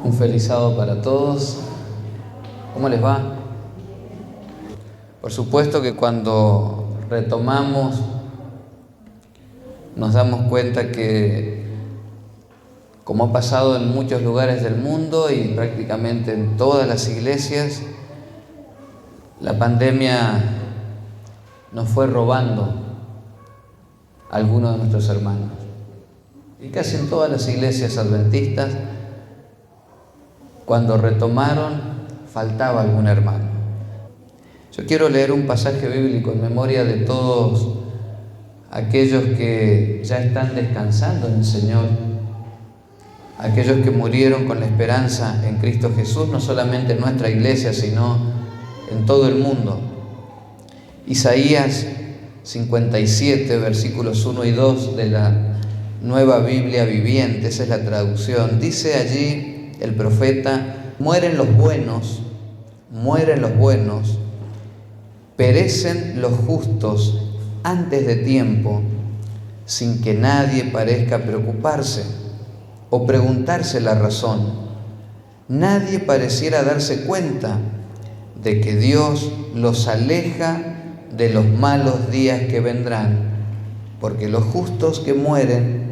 Un feliz sábado para todos. ¿Cómo les va? Por supuesto que cuando retomamos nos damos cuenta que, como ha pasado en muchos lugares del mundo y prácticamente en todas las iglesias, la pandemia nos fue robando a algunos de nuestros hermanos. Y casi en todas las iglesias adventistas, cuando retomaron, faltaba algún hermano. Yo quiero leer un pasaje bíblico en memoria de todos aquellos que ya están descansando en el Señor, aquellos que murieron con la esperanza en Cristo Jesús, no solamente en nuestra iglesia, sino en todo el mundo. Isaías 57, versículos 1 y 2 de la Nueva Biblia Viviente, esa es la traducción. Dice allí el profeta: mueren los buenos, perecen los justos antes de tiempo, sin que nadie parezca preocuparse o preguntarse la razón. Nadie pareciera darse cuenta de que Dios los aleja de los malos días que vendrán, porque los justos que mueren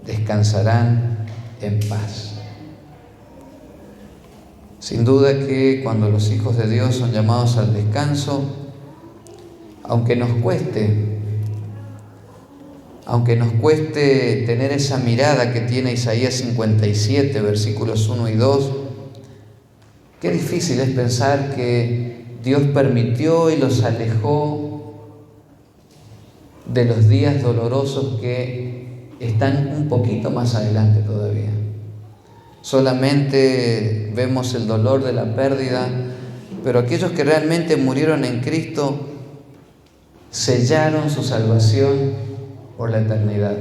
descansarán en paz. Sin duda que cuando los hijos de Dios son llamados al descanso, aunque nos cueste tener esa mirada que tiene Isaías 57, versículos 1 y 2, qué difícil es pensar que Dios permitió y los alejó de los días dolorosos que están un poquito más adelante todavía. Solamente vemos el dolor de la pérdida, pero aquellos que realmente murieron en Cristo sellaron su salvación por la eternidad.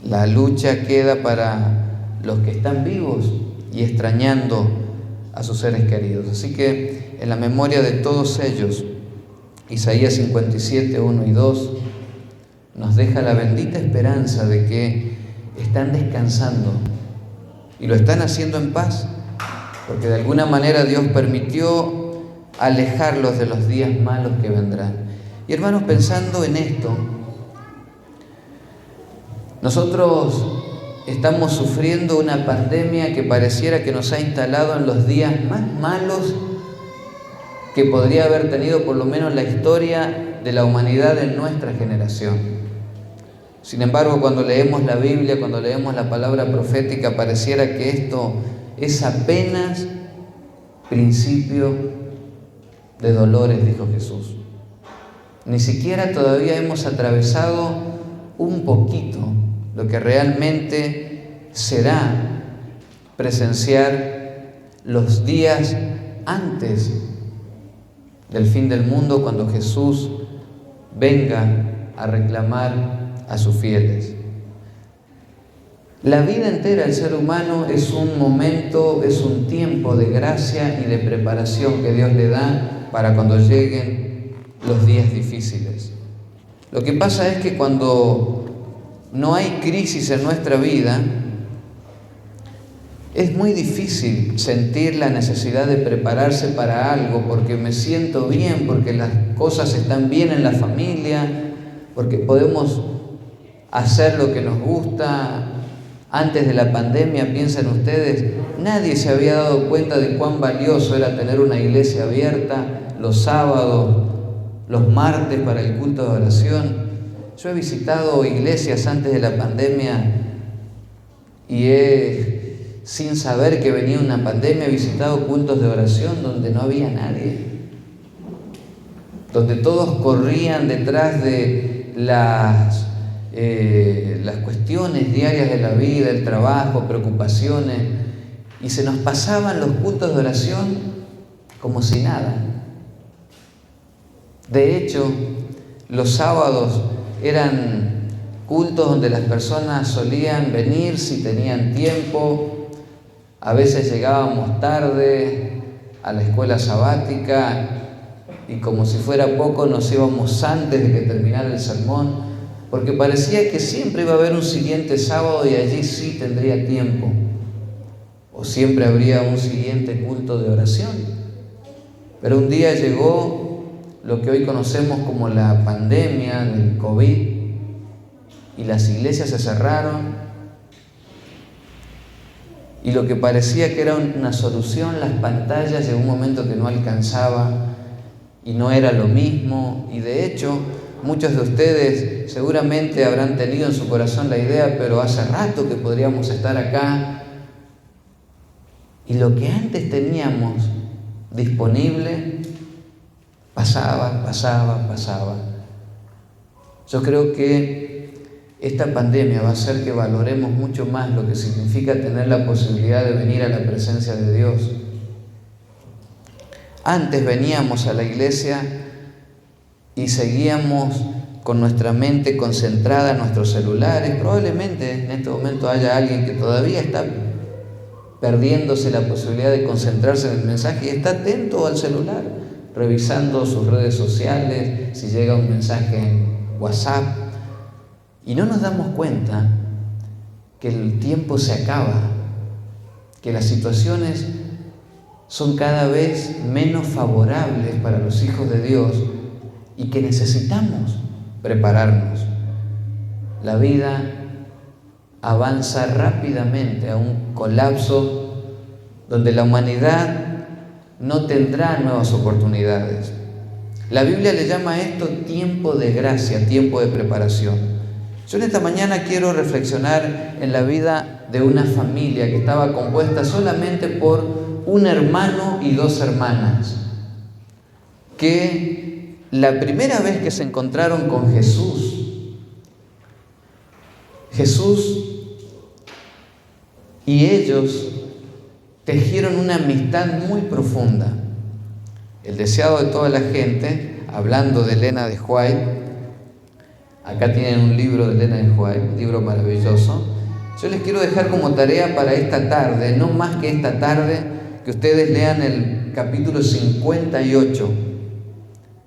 La lucha queda para los que están vivos y extrañando a sus seres queridos. Así que en la memoria de todos ellos, Isaías 57, 1 y 2 nos deja la bendita esperanza de que están descansando y lo están haciendo en paz, porque de alguna manera Dios permitió alejarlos de los días malos que vendrán. Y hermanos, pensando en esto, nosotros estamos sufriendo una pandemia que pareciera que nos ha instalado en los días más malos que podría haber tenido por lo menos la historia de la humanidad en nuestra generación. Sin embargo, cuando leemos la Biblia, cuando leemos la palabra profética, pareciera que esto es apenas principio de dolores, dijo Jesús. Ni siquiera todavía hemos atravesado un poquito lo que realmente será presenciar los días antes del fin del mundo, cuando Jesús venga a reclamar a sus fieles. La vida entera del ser humano es un momento, es un tiempo de gracia y de preparación que Dios le da para cuando lleguen los días difíciles. Lo que pasa es que cuando no hay crisis en nuestra vida, es muy difícil sentir la necesidad de prepararse para algo, porque me siento bien, porque las cosas están bien en la familia, porque podemos hacer lo que nos gusta. Antes de la pandemia, piensen ustedes, nadie se había dado cuenta de cuán valioso era tener una iglesia abierta los sábados, los martes para el culto de oración. Yo he visitado iglesias antes de la pandemia y sin saber que venía una pandemia, he visitado cultos de oración donde no había nadie, donde todos corrían detrás de las cuestiones diarias de la vida, el trabajo, preocupaciones, y se nos pasaban los cultos de oración como si nada. De hecho, los sábados eran cultos donde las personas solían venir si tenían tiempo. A veces llegábamos tarde a la escuela sabática y como si fuera poco nos íbamos antes de que terminara el sermón, porque parecía que siempre iba a haber un siguiente sábado y allí sí tendría tiempo. o siempre habría un siguiente culto de oración. Pero un día llegó lo que hoy conocemos como la pandemia del COVID y las iglesias se cerraron. Y lo que parecía que era una solución, las pantallas, llegó un momento que no alcanzaba y no era lo mismo. Y de hecho, muchos de ustedes seguramente habrán tenido en su corazón la idea, pero hace rato que podríamos estar acá. Y lo que antes teníamos disponible, pasaba. Yo creo que esta pandemia va a hacer que valoremos mucho más lo que significa tener la posibilidad de venir a la presencia de Dios. Antes veníamos a la iglesia y seguíamos con nuestra mente concentrada en nuestros celulares. Probablemente en este momento haya alguien que todavía está perdiéndose la posibilidad de concentrarse en el mensaje y está atento al celular, revisando sus redes sociales, si llega un mensaje en WhatsApp. Y no nos damos cuenta que el tiempo se acaba, que las situaciones son cada vez menos favorables para los hijos de Dios y que necesitamos prepararnos. La vida avanza rápidamente a un colapso donde la humanidad no tendrá nuevas oportunidades. La Biblia le llama a esto tiempo de gracia, tiempo de preparación. Yo en esta mañana quiero reflexionar en la vida de una familia que estaba compuesta solamente por un hermano y dos hermanas, que la primera vez que se encontraron con Jesús y ellos tejieron una amistad muy profunda. El deseado de toda la gente, hablando de Elena de White, acá tienen un libro de Elena de White, un libro maravilloso. Yo les quiero dejar como tarea para esta tarde, no más que esta tarde, que ustedes lean el capítulo 58,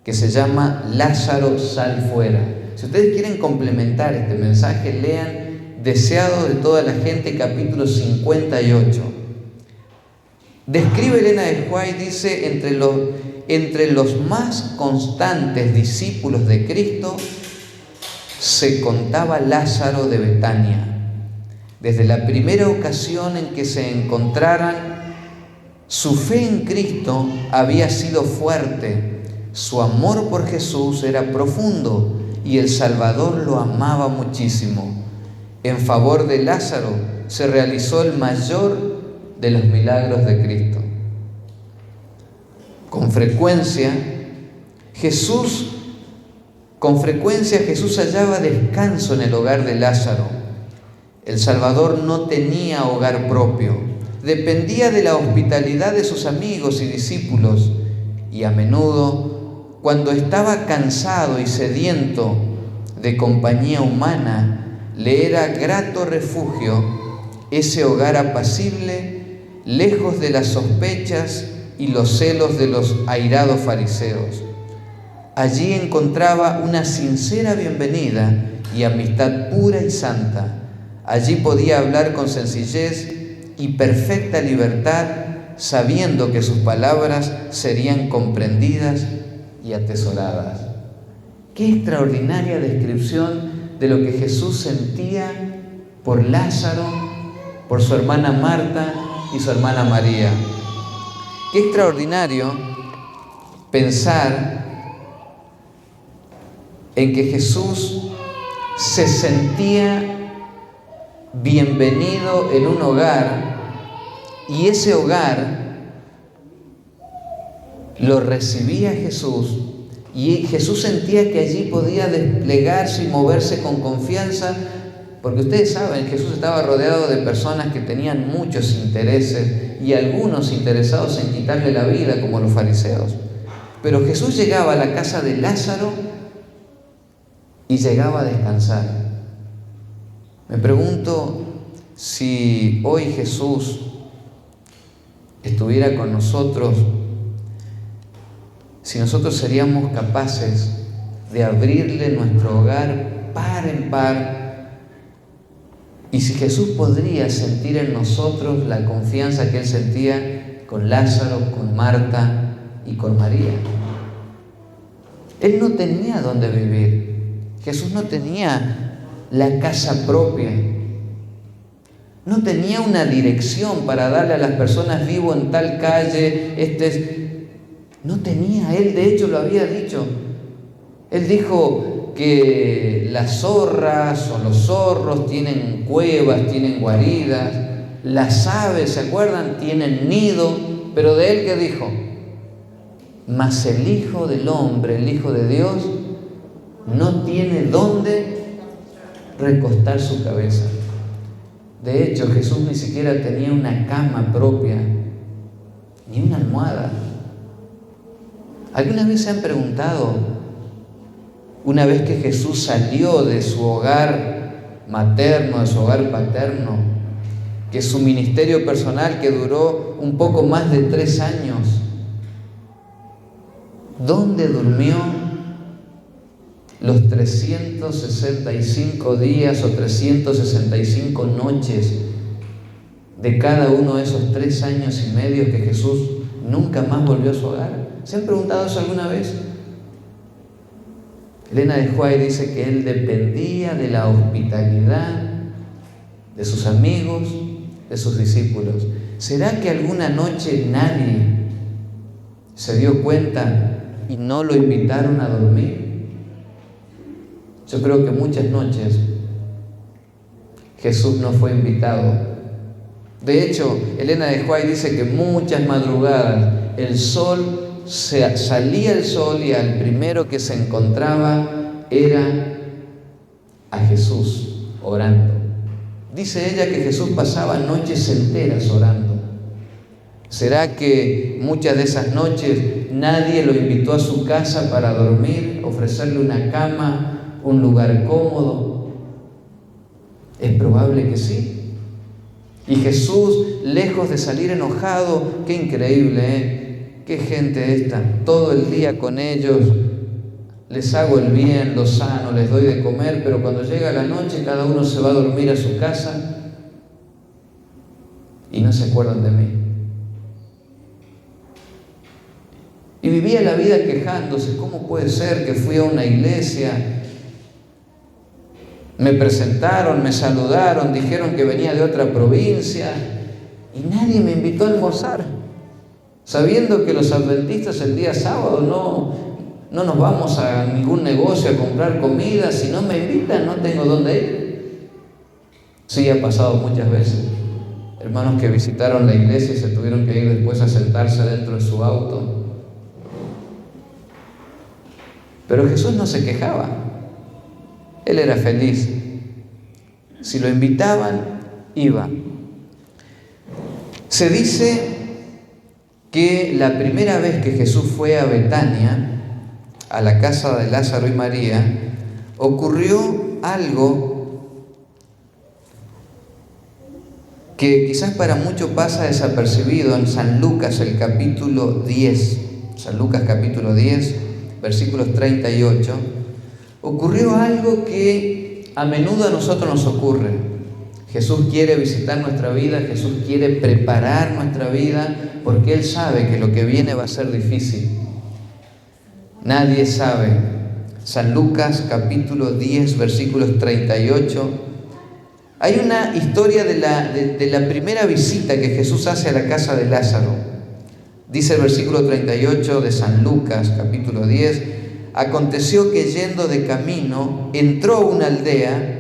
que se llama Lázaro, sal fuera. Si ustedes quieren complementar este mensaje, lean Deseado de toda la gente, capítulo 58. Describe Elena de White, dice, entre los más constantes discípulos de Cristo se contaba Lázaro de Betania. Desde la primera ocasión en que se encontraran, su fe en Cristo había sido fuerte, su amor por Jesús era profundo y el Salvador lo amaba muchísimo. En favor de Lázaro se realizó el mayor de los milagros de Cristo. Con frecuencia Jesús hallaba descanso en el hogar de Lázaro. El Salvador no tenía hogar propio, dependía de la hospitalidad de sus amigos y discípulos, y a menudo, cuando estaba cansado y sediento de compañía humana, le era grato refugio ese hogar apacible, lejos de las sospechas y los celos de los airados fariseos. Allí encontraba una sincera bienvenida y amistad pura y santa. Allí podía hablar con sencillez y perfecta libertad, sabiendo que sus palabras serían comprendidas y atesoradas. Qué extraordinaria descripción de lo que Jesús sentía por Lázaro, por su hermana Marta y su hermana María. Qué extraordinario pensar en que Jesús se sentía bienvenido en un hogar y ese hogar lo recibía Jesús y Jesús sentía que allí podía desplegarse y moverse con confianza, porque ustedes saben, Jesús estaba rodeado de personas que tenían muchos intereses y algunos interesados en quitarle la vida, como los fariseos. Pero Jesús llegaba a la casa de Lázaro y llegaba a descansar. Me pregunto si hoy Jesús estuviera con nosotros, si nosotros seríamos capaces de abrirle nuestro hogar par en par Y si Jesús podría sentir en nosotros la confianza que Él sentía con Lázaro, con Marta y con María. Él no tenía dónde vivir. Jesús no tenía la casa propia. No tenía una dirección para darle a las personas: vivo en tal calle. No tenía. Él de hecho lo había dicho. Él dijo que las zorras o los zorros tienen cuevas, tienen guaridas. Las aves, ¿se acuerdan? Tienen nido. Pero de Él, ¿qué dijo? Mas el Hijo del Hombre, el Hijo de Dios, no tiene dónde recostar su cabeza. De hecho, Jesús ni siquiera tenía una cama propia, ni una almohada. ¿Alguna vez se han preguntado, una vez que Jesús salió de su hogar materno, de su hogar paterno, que su ministerio personal, que duró un poco más de 3 años, ¿dónde durmió los 365 días o 365 noches de cada uno de esos 3 años y medio que Jesús nunca más volvió a su hogar? ¿Se han preguntado eso alguna vez? Elena de White dice que él dependía de la hospitalidad de sus amigos, de sus discípulos. ¿Será que alguna noche nadie se dio cuenta y no lo invitaron a dormir? Yo creo que muchas noches Jesús no fue invitado. De hecho, Elena de White dice que muchas madrugadas salía el sol y al primero que se encontraba era a Jesús orando. Dice ella que Jesús pasaba noches enteras orando. ¿Será que muchas de esas noches nadie lo invitó a su casa para dormir, ofrecerle una cama, un lugar cómodo? Es probable que sí. Y Jesús, lejos de salir enojado, qué increíble, ¿eh? Qué gente esta, todo el día con ellos, les hago el bien, los sano, les doy de comer, pero cuando llega la noche cada uno se va a dormir a su casa y no se acuerdan de mí. Y vivía la vida quejándose: ¿cómo puede ser que fui a una iglesia, me presentaron, me saludaron, dijeron que venía de otra provincia y nadie me invitó a almorzar? Sabiendo que los adventistas el día sábado no nos vamos a ningún negocio a comprar comida, si no me invitan no tengo dónde ir. Sí, ha pasado muchas veces. Hermanos que visitaron la iglesia y se tuvieron que ir después a sentarse dentro de su auto. Pero Jesús no se quejaba. Él era feliz. Si lo invitaban, iba. Se dice que la primera vez que Jesús fue a Betania, a la casa de Lázaro y María, ocurrió algo que quizás para muchos pasa desapercibido en San Lucas, el capítulo 10. San Lucas capítulo 10, versículos 38. Ocurrió algo que a menudo a nosotros nos ocurre. Jesús quiere visitar nuestra vida, Jesús quiere preparar nuestra vida, porque Él sabe que lo que viene va a ser difícil. Nadie sabe. San Lucas capítulo 10, versículos 38. Hay una historia de la primera visita que Jesús hace a la casa de Lázaro. Dice el versículo 38 de San Lucas capítulo 10: aconteció que yendo de camino entró a una aldea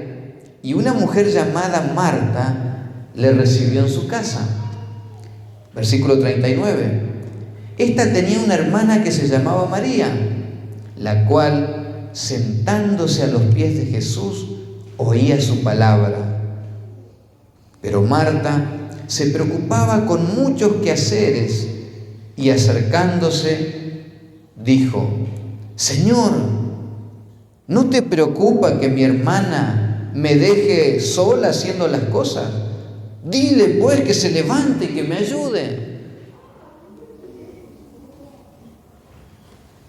y una mujer llamada Marta le recibió en su casa. Versículo 39. Esta tenía una hermana que se llamaba María, la cual, sentándose a los pies de Jesús, oía su palabra. Pero Marta se preocupaba con muchos quehaceres y acercándose dijo: Señor, ¿no te preocupa que mi hermana me deje sola haciendo las cosas? Dile pues que se levante y que me ayude.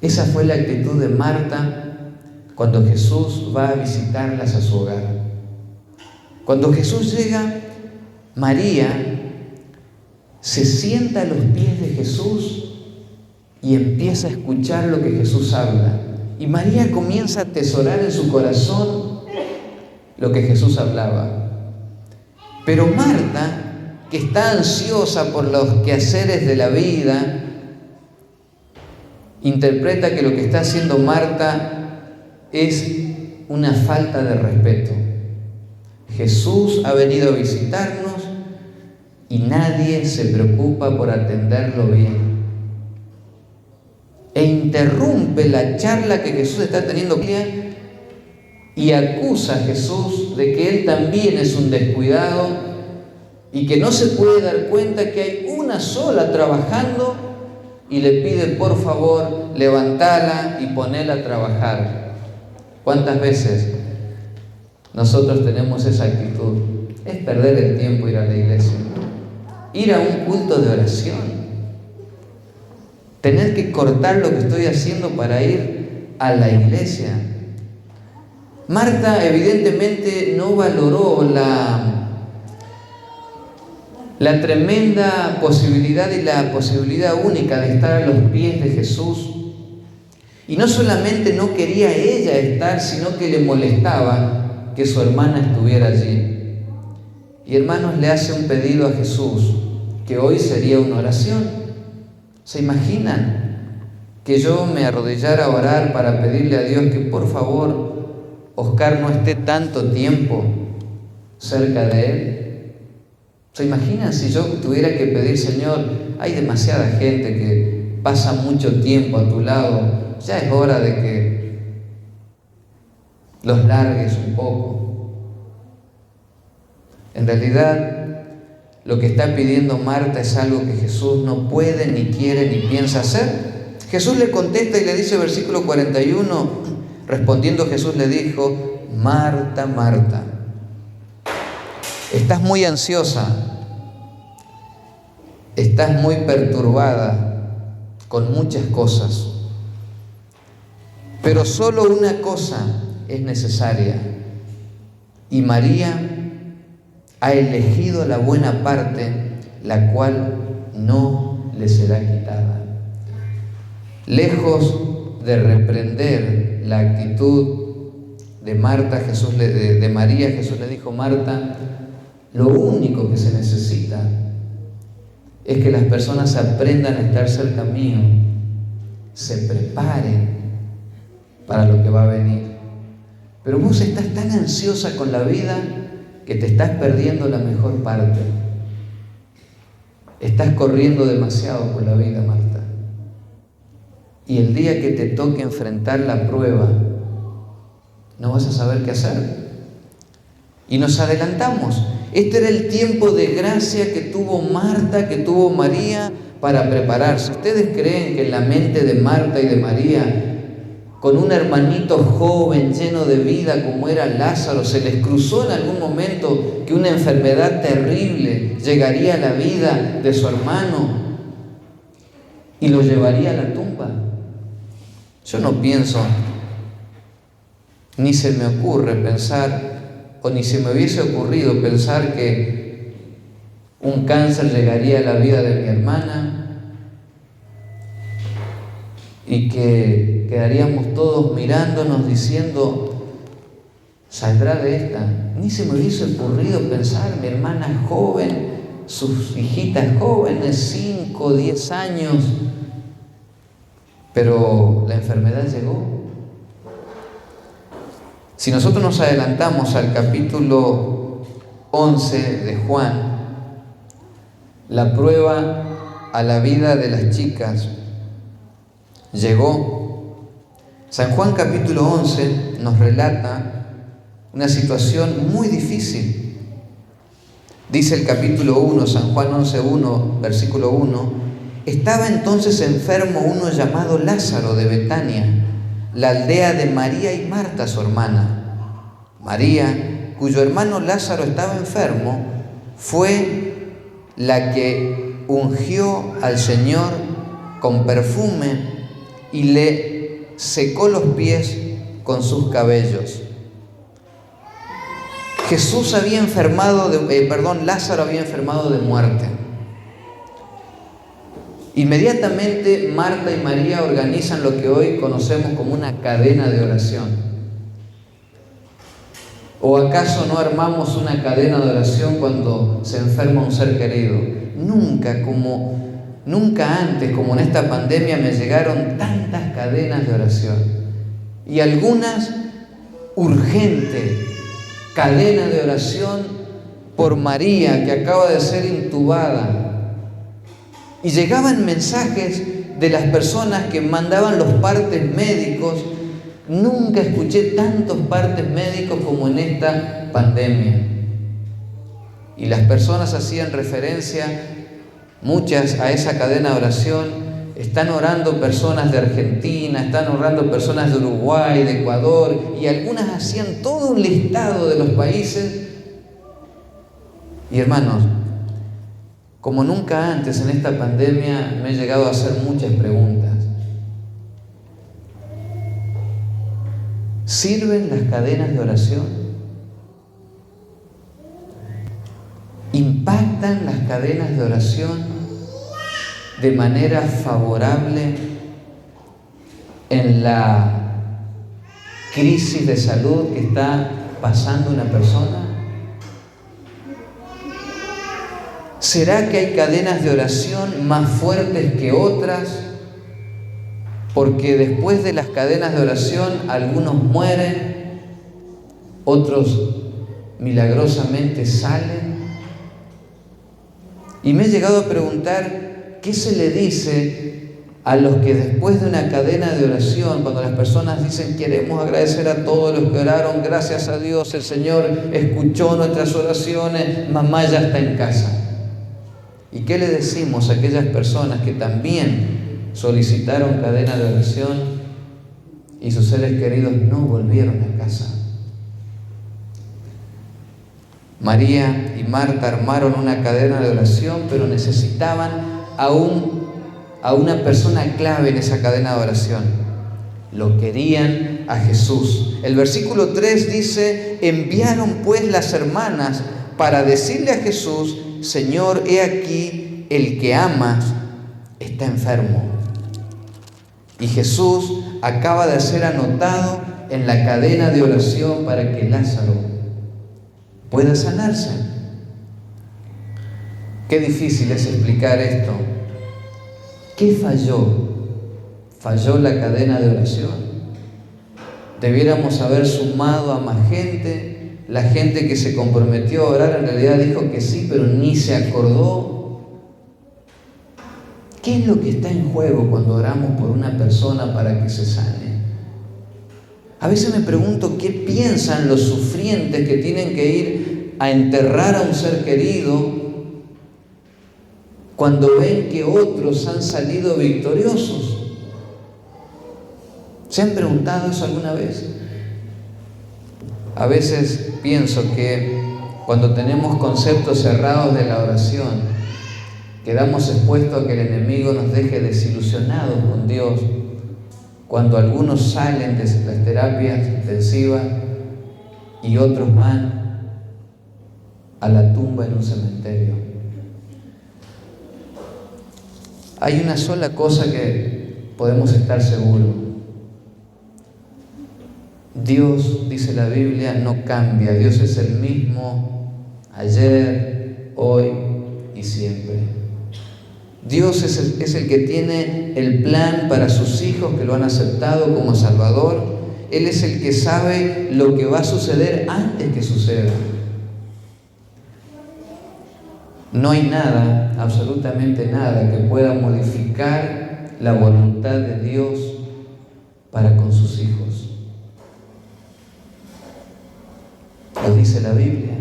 Esa fue la actitud de Marta cuando Jesús va a visitarlas a su hogar. Cuando Jesús llega, María se sienta a los pies de Jesús y empieza a escuchar lo que Jesús habla. Y María comienza a atesorar en su corazón lo que Jesús hablaba. Pero Marta, que está ansiosa por los quehaceres de la vida, interpreta que lo que está haciendo Marta es una falta de respeto. Jesús ha venido a visitarnos y nadie se preocupa por atenderlo bien. E interrumpe la charla que Jesús está teniendo y acusa a Jesús de que él también es un descuidado y que no se puede dar cuenta que hay una sola trabajando, y le pide por favor levantala y ponela a trabajar. ¿Cuántas veces nosotros tenemos esa actitud? Es perder el tiempo ir a la iglesia, ir a un culto de oración, tener que cortar lo que estoy haciendo para ir a la iglesia. Marta evidentemente no valoró la tremenda posibilidad y la posibilidad única de estar a los pies de Jesús. Y no solamente no quería ella estar, sino que le molestaba que su hermana estuviera allí. Y hermanos, le hace un pedido a Jesús, que hoy sería una oración. ¿Se imaginan que yo me arrodillara a orar para pedirle a Dios que por favor Oscar no esté tanto tiempo cerca de él? ¿Se imaginan si yo tuviera que pedir, Señor, hay demasiada gente que pasa mucho tiempo a tu lado, ya es hora de que los largues un poco? En realidad, lo que está pidiendo Marta es algo que Jesús no puede, ni quiere, ni piensa hacer. Jesús le contesta y le dice, versículo 41, respondiendo Jesús le dijo, Marta, Marta, estás muy ansiosa, estás muy perturbada con muchas cosas, pero solo una cosa es necesaria, y María ha elegido la buena parte, la cual no le será quitada. Lejos de reprender la actitud de Marta, de María, Jesús le dijo, Marta, lo único que se necesita es que las personas aprendan a estar cerca mío, se preparen para lo que va a venir. Pero vos estás tan ansiosa con la vida que te estás perdiendo la mejor parte. Estás corriendo demasiado por la vida, Marta. Y el día que te toque enfrentar la prueba, no vas a saber qué hacer. Y nos adelantamos. Este era el tiempo de gracia que tuvo Marta, que tuvo María para prepararse. ¿Ustedes creen que en la mente de Marta y de María, con un hermanito joven, lleno de vida como era Lázaro, se les cruzó en algún momento que una enfermedad terrible llegaría a la vida de su hermano y lo llevaría a la tumba? Yo no pienso, ni se me ocurre pensar, o ni se me hubiese ocurrido pensar que un cáncer llegaría a la vida de mi hermana y que quedaríamos todos mirándonos diciendo, ¿saldrá de esta? Ni se me hubiese ocurrido pensar, mi hermana joven, sus hijitas jóvenes, 5 o 10 años, pero la enfermedad llegó. Si nosotros nos adelantamos al capítulo 11 de Juan, la prueba a la vida de las chicas llegó. San Juan capítulo 11 nos relata una situación muy difícil. Dice el capítulo 1, San Juan 11:1, versículo 1, estaba entonces enfermo uno llamado Lázaro de Betania, la aldea de María y Marta, su hermana. María, cuyo hermano Lázaro estaba enfermo, fue la que ungió al Señor con perfume y le secó los pies con sus cabellos. Lázaro había enfermado de muerte. Inmediatamente Marta y María organizan lo que hoy conocemos como una cadena de oración. ¿O acaso no armamos una cadena de oración cuando se enferma un ser querido? Nunca antes, como en esta pandemia, me llegaron tantas cadenas de oración. Y algunas urgentes, cadena de oración por María, que acaba de ser intubada. Y llegaban mensajes de las personas que mandaban los partes médicos. Nunca escuché tantos partes médicos como en esta pandemia. Y las personas hacían referencia, muchas, a esa cadena de oración. Están orando personas de Argentina, están orando personas de Uruguay, de Ecuador, y algunas hacían todo un listado de los países. Y hermanos, como nunca antes en esta pandemia me he llegado a hacer muchas preguntas. ¿Sirven las cadenas de oración? ¿Impactan las cadenas de oración de manera favorable en la crisis de salud que está pasando una persona? ¿Será que hay cadenas de oración más fuertes que otras? Porque después de las cadenas de oración algunos mueren, otros milagrosamente salen. Y me he llegado a preguntar, ¿qué se le dice a los que después de una cadena de oración, cuando las personas dicen queremos agradecer a todos los que oraron, gracias a Dios el Señor escuchó nuestras oraciones, mamá ya está en casa? ¿Y qué le decimos a aquellas personas que también solicitaron cadena de oración y sus seres queridos no volvieron a casa? María y Marta armaron una cadena de oración, pero necesitaban a una persona clave en esa cadena de oración. Lo querían a Jesús. El versículo 3 dice: enviaron pues las hermanas para decirle a Jesús: Señor, he aquí, el que amas está enfermo. Y Jesús acaba de ser anotado en la cadena de oración para que Lázaro pueda sanarse. Qué difícil es explicar esto. ¿Qué falló? ¿Falló la cadena de oración? Debiéramos haber sumado a más gente. La gente que se comprometió a orar en realidad dijo que sí, pero ni se acordó. ¿Qué es lo que está en juego cuando oramos por una persona para que se sane? A veces me pregunto qué piensan los sufrientes que tienen que ir a enterrar a un ser querido cuando ven que otros han salido victoriosos. ¿Se han preguntado eso alguna vez? A veces pienso que cuando tenemos conceptos cerrados de la oración, quedamos expuestos a que el enemigo nos deje desilusionados con Dios. Cuando algunos salen de las terapias intensivas y otros van a la tumba en un cementerio. Hay una sola cosa que podemos estar seguros. Dios, dice la Biblia, no cambia. Dios es el mismo ayer, hoy y siempre. Dios es el que tiene el plan para sus hijos que lo han aceptado como Salvador. Él es el que sabe lo que va a suceder antes que suceda. No hay nada, absolutamente nada, que pueda modificar la voluntad de Dios para con sus hijos. Lo dice la Biblia.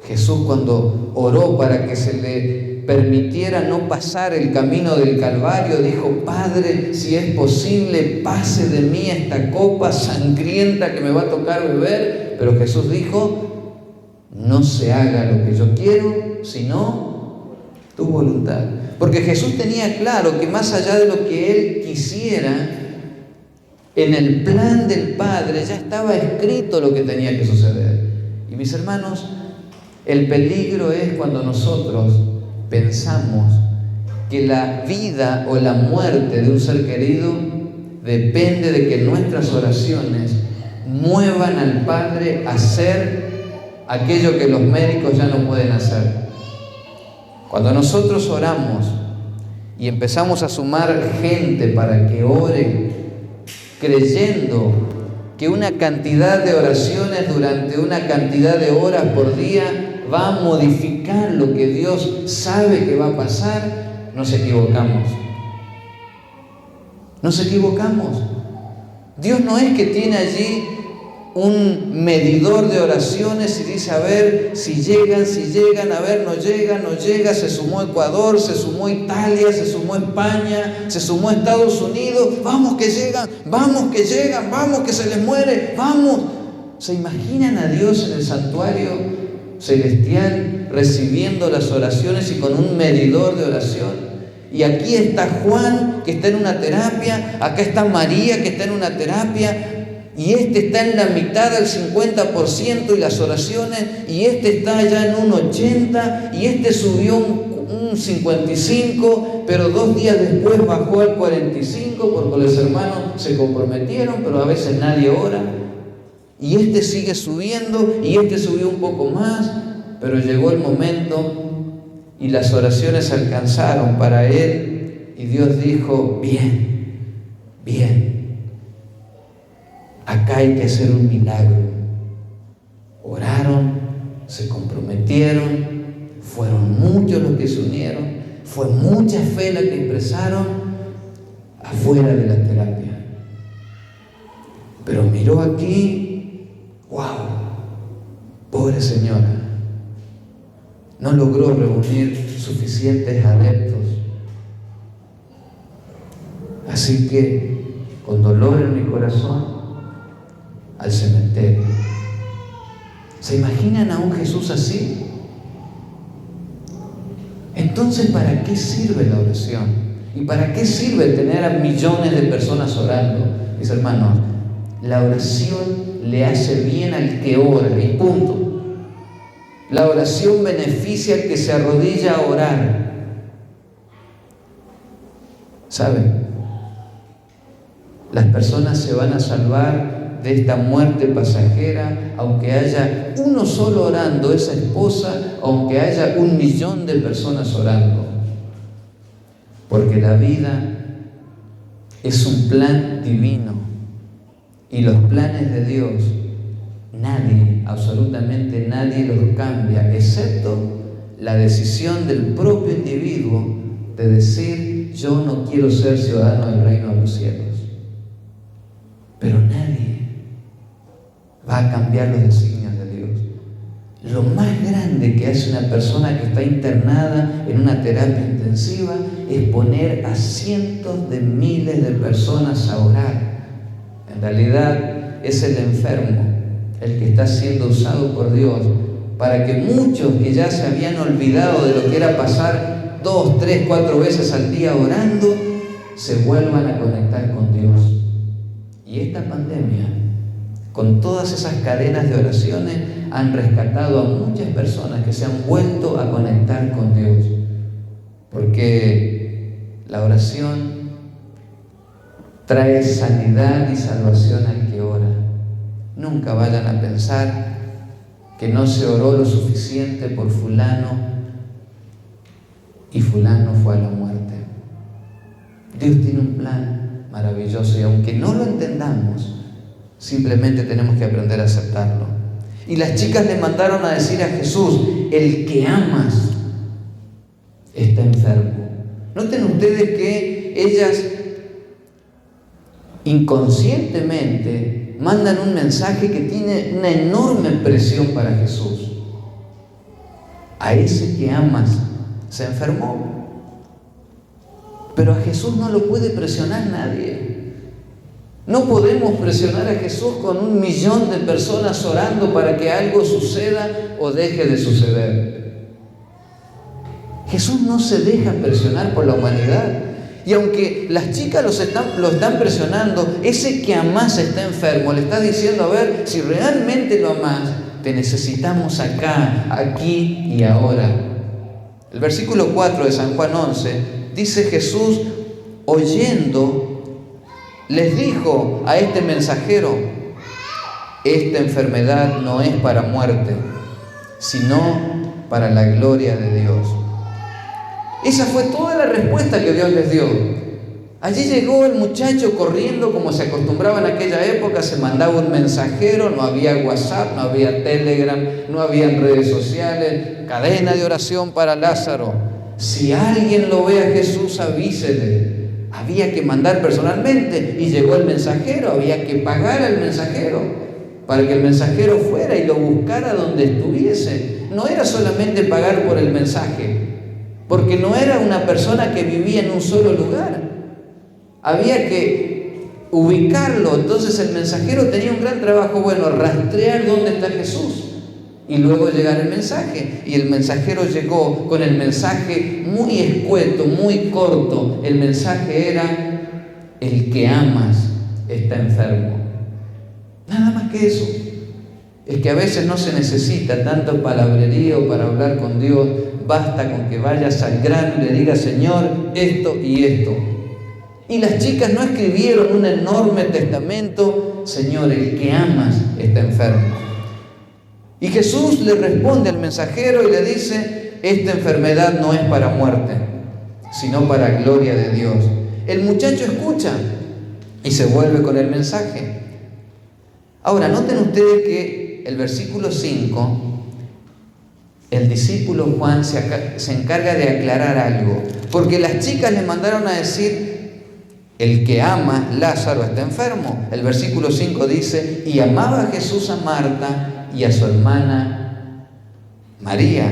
Jesús, cuando oró para que se le permitiera no pasar el camino del Calvario, dijo: Padre, si es posible, pase de mí esta copa sangrienta que me va a tocar beber. Pero Jesús dijo: no se haga lo que yo quiero, sino tu voluntad. Porque Jesús tenía claro que más allá de lo que Él quisiera, en el plan del Padre ya estaba escrito lo que tenía que suceder. Y mis hermanos, el peligro es cuando nosotros pensamos que la vida o la muerte de un ser querido depende de que nuestras oraciones muevan al Padre a hacer aquello que los médicos ya no pueden hacer. Cuando nosotros oramos y empezamos a sumar gente para que ore, creyendo que una cantidad de oraciones durante una cantidad de horas por día va a modificar lo que Dios sabe que va a pasar, nos equivocamos. Nos equivocamos. Dios no es que tiene allí un medidor de oraciones y dice, a ver si llegan, a ver, no llega, se sumó Ecuador, se sumó Italia, se sumó España, se sumó Estados Unidos, vamos que llegan, vamos que se les muere, vamos. ¿Se imaginan a Dios en el santuario celestial recibiendo las oraciones y con un medidor de oración? Y aquí está Juan, que está en una terapia, acá está María, que está en una terapia, y este está en la mitad del 50% y las oraciones, y este está ya en un 80%, y este subió un 55%, pero 2 días después bajó al 45% porque los hermanos se comprometieron, pero a veces nadie ora. Y este sigue subiendo, y este subió un poco más, pero llegó el momento y las oraciones alcanzaron para él, y Dios dijo, bien. Acá hay que hacer un milagro. Oraron, se comprometieron, fueron muchos los que se unieron, fue mucha fe la que expresaron afuera de la terapia. Pero miró aquí, wow, pobre señora, no logró reunir suficientes adeptos. Así que, con dolor en mi corazón, al cementerio. ¿Se imaginan a un Jesús así? Entonces, ¿para qué sirve la oración? ¿Y para qué sirve tener a millones de personas orando? Mis hermanos, la oración le hace bien al que ora, y punto. La oración beneficia al que se arrodilla a orar. ¿Saben? Las personas se van a salvar de esta muerte pasajera, aunque haya uno solo orando, esa esposa, aunque haya 1 millón de personas orando. Porque la vida es un plan divino, y los planes de Dios, nadie, absolutamente nadie los cambia, excepto la decisión del propio individuo de decir, yo no quiero ser ciudadano del reino de los cielos. Pero nadie va a cambiar los designios de Dios. Lo más grande que hace una persona que está internada en una terapia intensiva es poner a cientos de miles de personas a orar. En realidad es el enfermo el que está siendo usado por Dios para que muchos que ya se habían olvidado de lo que era pasar 2, 3, 4 veces al día orando, se vuelvan a conectar con Dios. Y esta pandemia, con todas esas cadenas de oraciones, han rescatado a muchas personas que se han vuelto a conectar con Dios. Porque la oración trae sanidad y salvación al que ora. Nunca vayan a pensar que no se oró lo suficiente por fulano y fulano fue a la muerte. Dios tiene un plan maravilloso, y aunque no lo entendamos, simplemente tenemos que aprender a aceptarlo. Y las chicas le mandaron a decir a Jesús, el que amas está enfermo. Noten ustedes que ellas inconscientemente mandan un mensaje que tiene una enorme presión para Jesús. A ese que amas se enfermó. Pero a Jesús no lo puede presionar nadie. No podemos presionar a Jesús con 1 millón de personas orando para que algo suceda o deje de suceder. Jesús no se deja presionar por la humanidad. Y aunque las chicas lo están presionando, ese que amás está enfermo, le está diciendo, a ver, si realmente lo amás, te necesitamos acá, aquí y ahora. El versículo 4 de San Juan 11 dice: Jesús, oyendo, les dijo a este mensajero: esta enfermedad no es para muerte, sino para la gloria de Dios. Esa fue toda la respuesta que Dios les dio. Allí llegó el muchacho corriendo como se acostumbraba en aquella época, se mandaba un mensajero, no había WhatsApp, no había Telegram, no había redes sociales, cadena de oración para Lázaro. Si alguien lo ve a Jesús, avísele. Había que mandar personalmente y llegó el mensajero, había que pagar al mensajero para que el mensajero fuera y lo buscara donde estuviese. No era solamente pagar por el mensaje, porque no era una persona que vivía en un solo lugar. Había que ubicarlo. Entonces el mensajero tenía un gran trabajo, bueno, rastrear dónde está Jesús y luego llegar el mensaje. Y el mensajero llegó con el mensaje muy escueto, muy corto. El mensaje era: el que amas está enfermo. Nada más que eso. Es que a veces no se necesita tanto palabrerío para hablar con Dios. Basta con que vayas al grano y le digas: Señor, esto y esto. Y las chicas no escribieron un enorme testamento: Señor, el que amas está enfermo. Y Jesús le responde al mensajero y le dice: esta enfermedad no es para muerte, sino para gloria de Dios. El muchacho escucha y se vuelve con el mensaje. Ahora, noten ustedes que el versículo 5, el discípulo Juan se encarga de aclarar algo, porque las chicas le mandaron a decir: el que ama, Lázaro, está enfermo. El versículo 5 dice: y amaba a Jesús a Marta y a su hermana María.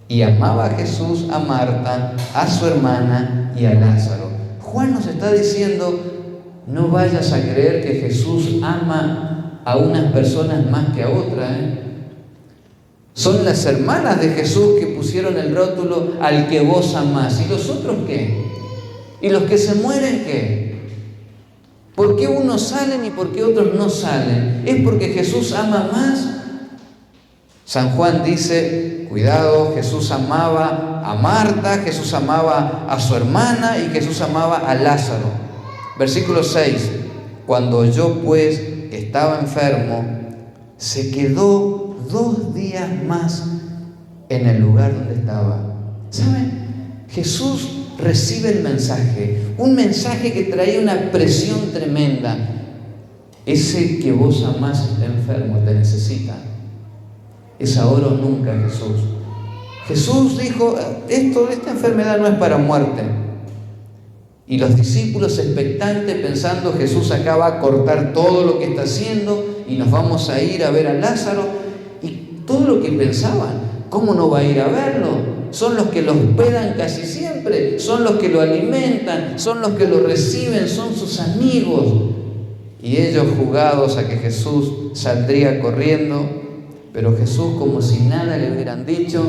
Y amaba a Jesús a Marta, a su hermana y a Lázaro. Juan nos está diciendo: no vayas a creer que Jesús ama a unas personas más que a otras. Son las hermanas de Jesús que pusieron el rótulo: al que vos amás. ¿Y los otros qué? ¿Y los que se mueren qué? ¿Por qué unos salen y por qué otros no salen? ¿Es porque Jesús ama más? San Juan dice: cuidado, Jesús amaba a Marta, Jesús amaba a su hermana y Jesús amaba a Lázaro. Versículo 6: cuando oyó pues que estaba enfermo, se quedó 2 días más en el lugar donde estaba. ¿Saben? Jesús recibe el mensaje, un mensaje que traía una presión tremenda. Ese que vos amás está enfermo, te necesita. Es ahora o nunca, Jesús. Jesús dijo: esta enfermedad no es para muerte. Y los discípulos expectantes, pensando: Jesús acá va a cortar todo lo que está haciendo y nos vamos a ir a ver a Lázaro. Y todo lo que pensaban: ¿cómo no va a ir a verlo? Son los que lo hospedan casi siempre, son los que lo alimentan, son los que lo reciben, son sus amigos. Y ellos, jugados a que Jesús saldría corriendo, pero Jesús, como si nada le hubieran dicho,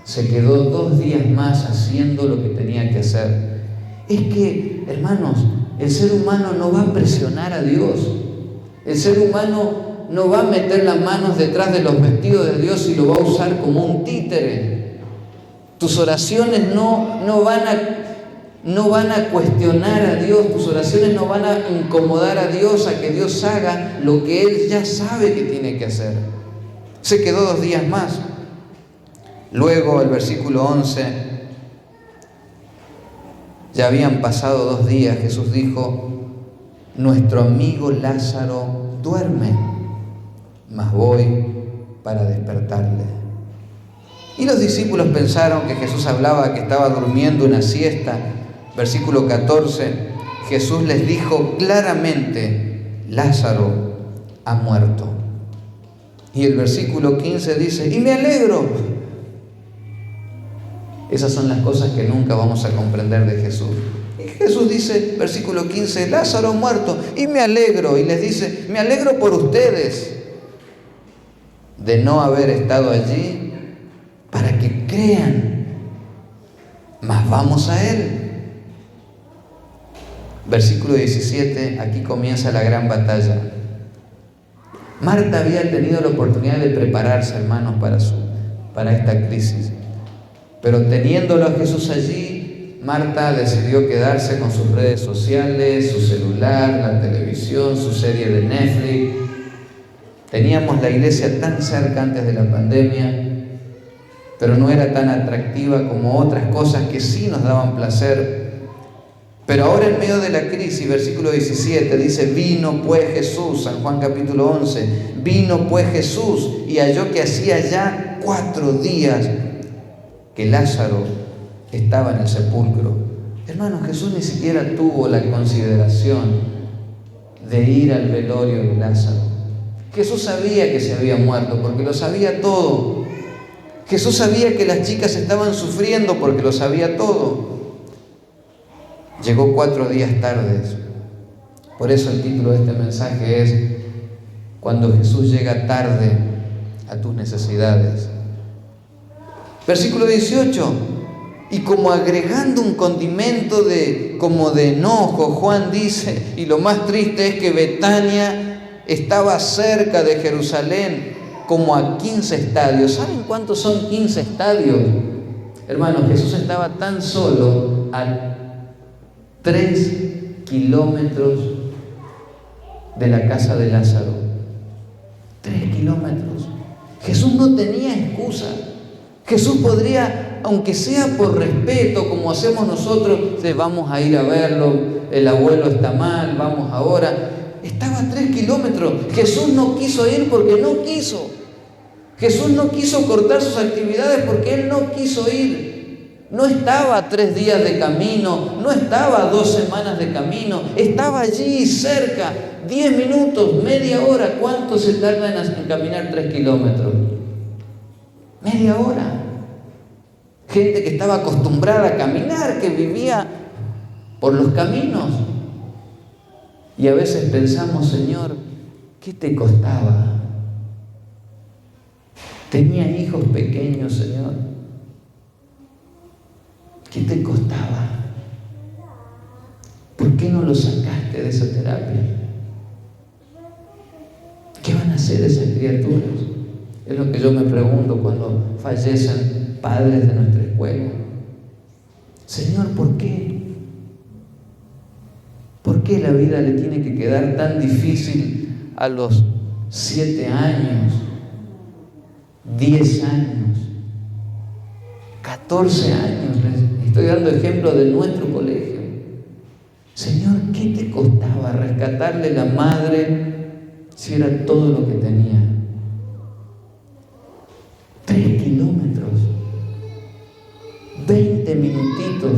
se quedó 2 días más haciendo lo que tenía que hacer. Es que, hermanos, el ser humano no va a presionar a Dios. El ser humano no va a meter las manos detrás de los vestidos de Dios y lo va a usar como un títere. Tus oraciones no van a cuestionar a Dios, tus oraciones no van a incomodar a Dios a que Dios haga lo que Él ya sabe que tiene que hacer. Se quedó 2 días más. Luego, el versículo 11, ya habían pasado 2 días, Jesús dijo: nuestro amigo Lázaro duerme, mas voy para despertarle. Y los discípulos pensaron que Jesús hablaba que estaba durmiendo una siesta. Versículo 14, Jesús les dijo claramente: Lázaro ha muerto. Y el versículo 15 dice: y me alegro. Esas son las cosas que nunca vamos a comprender de Jesús. Y Jesús dice, versículo 15: Lázaro ha muerto, y me alegro. Y les dice: me alegro por ustedes de no haber estado allí, para que crean, mas vamos a Él. Versículo 17, aquí comienza la gran batalla. Marta había tenido la oportunidad de prepararse, hermanos, para esta crisis. Pero teniéndolo a Jesús allí, Marta decidió quedarse con sus redes sociales, su celular, la televisión, su serie de Netflix. Teníamos la iglesia tan cerca antes de la pandemia, pero no era tan atractiva como otras cosas que sí nos daban placer. Pero ahora en medio de la crisis, versículo 17, dice: vino pues Jesús, San Juan capítulo 11, vino pues Jesús y halló que hacía ya 4 días que Lázaro estaba en el sepulcro. Hermanos, Jesús ni siquiera tuvo la consideración de ir al velorio de Lázaro. Jesús sabía que se había muerto porque lo sabía todo. Jesús sabía que las chicas estaban sufriendo porque lo sabía todo. Llegó 4 días tardes. Por eso el título de este mensaje es: cuando Jesús llega tarde a tus necesidades. Versículo 18: y como agregando un condimento como de enojo, Juan dice, y lo más triste es que Betania estaba cerca de Jerusalén, como a 15 estadios. ¿Saben cuántos son 15 estadios? Hermanos, Jesús estaba tan solo a 3 kilómetros de la casa de Lázaro. 3 kilómetros. Jesús no tenía excusa. Jesús podría, aunque sea por respeto, como hacemos nosotros, vamos a ir a verlo, el abuelo está mal, vamos ahora. Estaba a 3 kilómetros. Jesús no quiso ir porque no quiso. Jesús no quiso cortar sus actividades porque Él no quiso ir. No estaba a 3 días de camino, no estaba a 2 semanas de camino, estaba allí cerca, 10 minutos, media hora. ¿Cuánto se tarda en caminar 3 kilómetros? Media hora. Gente que estaba acostumbrada a caminar, que vivía por los caminos. Y a veces pensamos: Señor, ¿qué te costaba? Tenía hijos pequeños, Señor. ¿Qué te costaba? ¿Por qué no los sacaste de esa terapia? ¿Qué van a hacer esas criaturas? Es lo que yo me pregunto cuando fallecen padres de nuestra escuela. Señor, ¿por qué? ¿Por qué la vida le tiene que quedar tan difícil a los 7 años, 10 años, 14 años? Les estoy dando ejemplo de nuestro colegio. Señor, ¿qué te costaba rescatarle la madre si era todo lo que tenía? 3 kilómetros, 20 minutitos.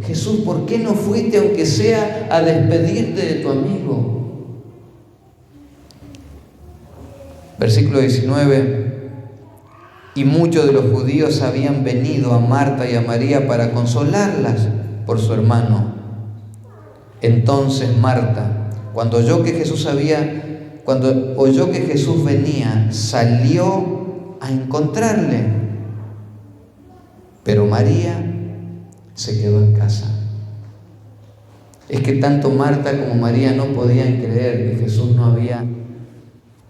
Jesús, ¿por qué no fuiste aunque sea a despedirte de tu amigo? Versículo 19: y muchos de los judíos habían venido a Marta y a María para consolarlas por su hermano. Entonces Marta, cuando oyó que Jesús venía, salió a encontrarle. Pero María se quedó en casa. Es que tanto Marta como María no podían creer que Jesús no había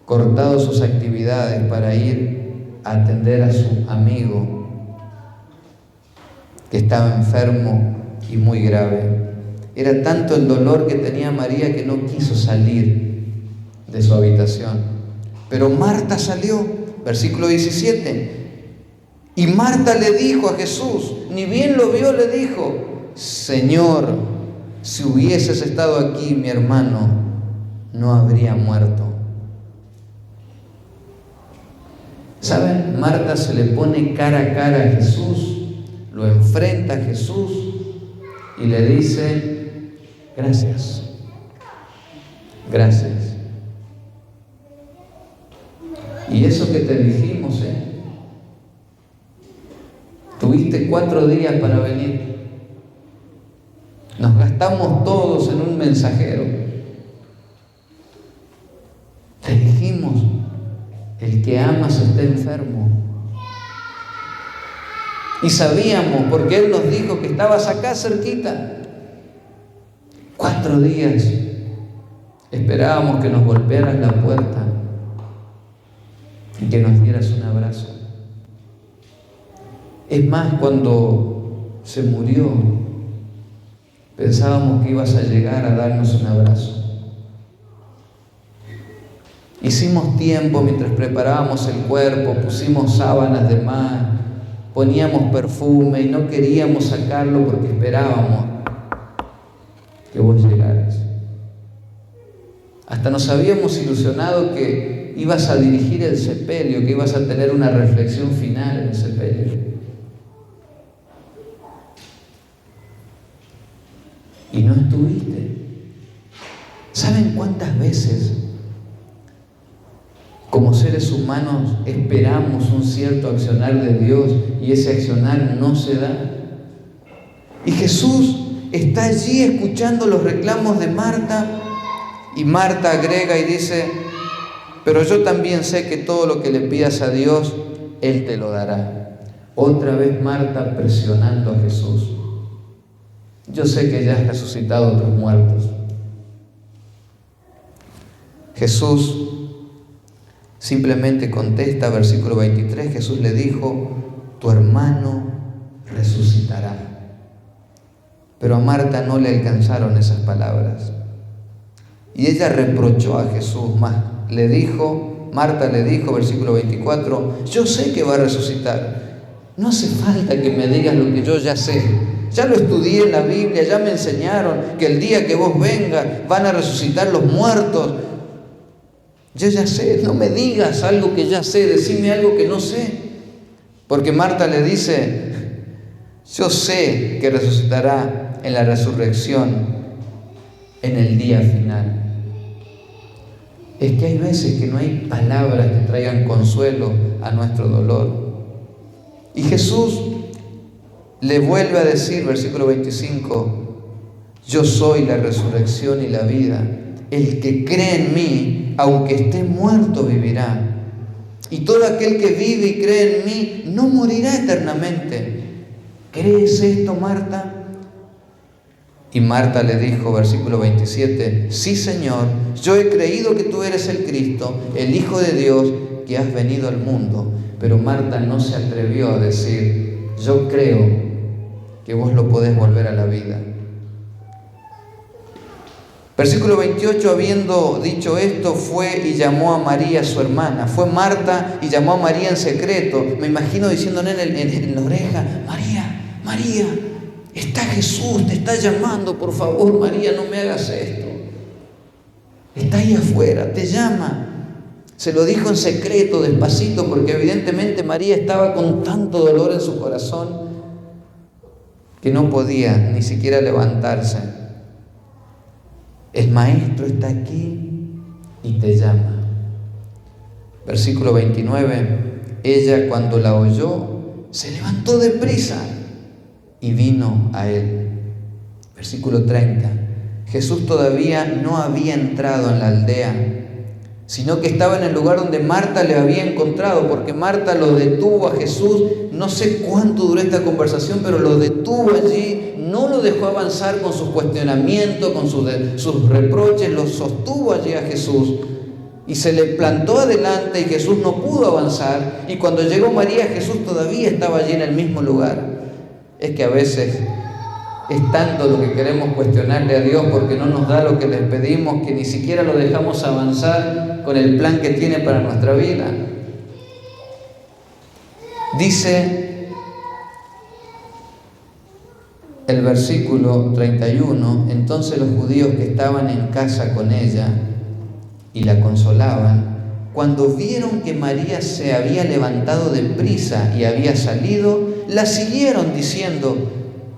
cortado sus actividades para ir a atender a su amigo que estaba enfermo y muy grave. Era tanto el dolor que tenía María que no quiso salir de su habitación. Pero Marta salió. Versículo 17. Y Marta le dijo a Jesús, ni bien lo vio, le dijo: Señor, si hubieses estado aquí, mi hermano no habría muerto. ¿Saben? Marta se le pone cara a cara a Jesús, lo enfrenta a Jesús y le dice: gracias, gracias. Y eso que te dijimos, tuviste 4 días para venir. Nos gastamos todos en un mensajero. Te dijimos: el que amas está enfermo. Y sabíamos, porque Él nos dijo que estabas acá cerquita. 4 días esperábamos que nos golpearas la puerta y que nos dieras un abrazo. Es más, cuando se murió, pensábamos que ibas a llegar a darnos un abrazo. Hicimos tiempo mientras preparábamos el cuerpo, pusimos sábanas de mar, poníamos perfume y no queríamos sacarlo porque esperábamos que vos llegaras. Hasta nos habíamos ilusionado que ibas a dirigir el sepelio, que ibas a tener una reflexión final en el sepelio. Y no estuviste. ¿Saben cuántas veces como seres humanos esperamos un cierto accionar de Dios y ese accionar no se da? Y Jesús está allí escuchando los reclamos de Marta, y Marta agrega y dice: pero yo también sé que todo lo que le pidas a Dios, Él te lo dará. Otra vez Marta presionando a Jesús. Yo sé que ya has resucitado a otros muertos. Jesús simplemente contesta, versículo 23, Jesús le dijo: tu hermano resucitará. Pero a Marta no le alcanzaron esas palabras. Y ella reprochó a Jesús más. Marta le dijo, versículo 24, yo sé que va a resucitar. No hace falta que me digas lo que yo ya sé. Ya lo estudié en la Biblia, ya me enseñaron que el día que vos vengas van a resucitar los muertos. Yo ya sé, no me digas algo que ya sé, decime algo que no sé. Porque Marta le dice, yo sé que resucitará en la resurrección en el día final. Es que hay veces que no hay palabras que traigan consuelo a nuestro dolor. Y Jesús le vuelve a decir, versículo 25, yo soy la resurrección y la vida. El que cree en mí, aunque esté muerto, vivirá. Y todo aquel que vive y cree en mí, no morirá eternamente. ¿Crees esto, Marta? Y Marta le dijo, versículo 27, sí, Señor, yo he creído que tú eres el Cristo, el Hijo de Dios, que has venido al mundo. Pero Marta no se atrevió a decir, yo creo que vos lo podés volver a la vida. Versículo 28, habiendo dicho esto, fue y llamó a María, su hermana. Fue Marta y llamó a María en secreto. Me imagino diciéndole en la oreja, María, María, está Jesús, te está llamando, por favor, María, no me hagas esto. Está ahí afuera, te llama. Se lo dijo en secreto, despacito, porque evidentemente María estaba con tanto dolor en su corazón que no podía ni siquiera levantarse. El Maestro está aquí y te llama. Versículo 29, ella cuando la oyó, se levantó deprisa y vino a él. Versículo 30, Jesús todavía no había entrado en la aldea, sino que estaba en el lugar donde Marta le había encontrado, porque Marta lo detuvo a Jesús. No sé cuánto duró esta conversación, pero lo detuvo allí, no lo dejó avanzar con sus cuestionamientos, con sus reproches, lo sostuvo allí a Jesús y se le plantó adelante y Jesús no pudo avanzar. Y cuando llegó María, Jesús todavía estaba allí en el mismo lugar. Es que a veces es tanto lo que queremos cuestionarle a Dios porque no nos da lo que le pedimos, que ni siquiera lo dejamos avanzar con el plan que tiene para nuestra vida. Dice el versículo 31, entonces los judíos que estaban en casa con ella y la consolaban, cuando vieron que María se había levantado de prisa y había salido, la siguieron diciendo,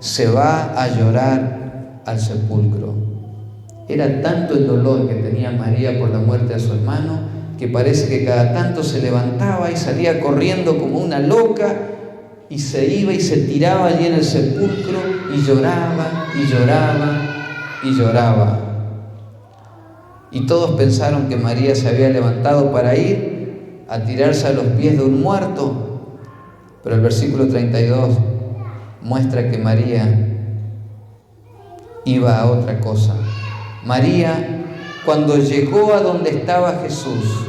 se va a llorar al sepulcro. Era tanto el dolor que tenía María por la muerte de su hermano, que parece que cada tanto se levantaba y salía corriendo como una loca, y se iba y se tiraba allí en el sepulcro, y lloraba, y lloraba, y lloraba. Y todos pensaron que María se había levantado para ir a tirarse a los pies de un muerto, pero el versículo 32 muestra que María iba a otra cosa. María, cuando llegó a donde estaba Jesús,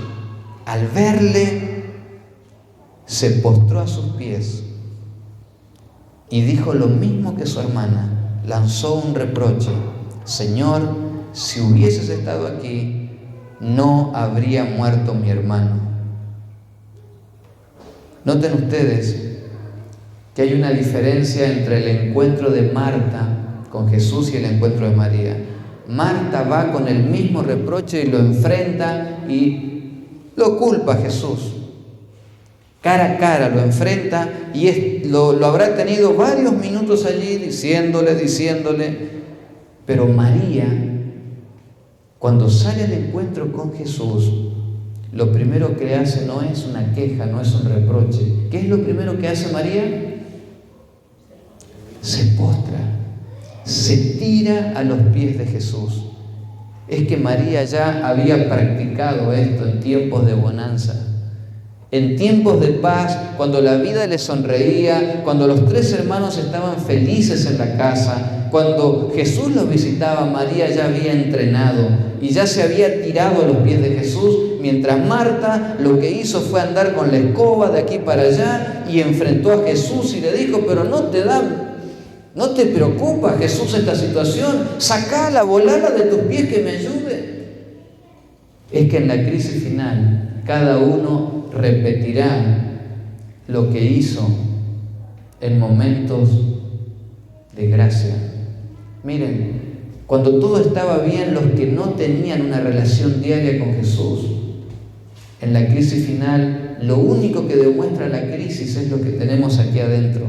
al verle, se postró a sus pies y dijo lo mismo que su hermana. Lanzó un reproche: Señor, si hubieses estado aquí, no habría muerto mi hermano. Noten ustedes que hay una diferencia entre el encuentro de Marta con Jesús y el encuentro de María. Marta va con el mismo reproche y lo enfrenta y lo culpa a Jesús. Cara a cara lo enfrenta y lo habrá tenido varios minutos allí diciéndole, pero María, cuando sale al encuentro con Jesús, lo primero que hace no es una queja, no es un reproche. ¿Qué es lo primero que hace María? Se postra, se tira a los pies de Jesús. Es que María ya había practicado esto en tiempos de bonanza. En tiempos de paz, cuando la vida les sonreía, cuando los tres hermanos estaban felices en la casa, cuando Jesús los visitaba, María ya había entrenado y ya se había tirado a los pies de Jesús, mientras Marta lo que hizo fue andar con la escoba de aquí para allá y enfrentó a Jesús y le dijo: pero no te preocupa, Jesús, esta situación, sacala, volala de tus pies que me ayude. Es que en la crisis final cada uno repetirá lo que hizo en momentos de gracia. Miren, cuando todo estaba bien, los que no tenían una relación diaria con Jesús, en la crisis final, lo único que demuestra la crisis es lo que tenemos aquí adentro.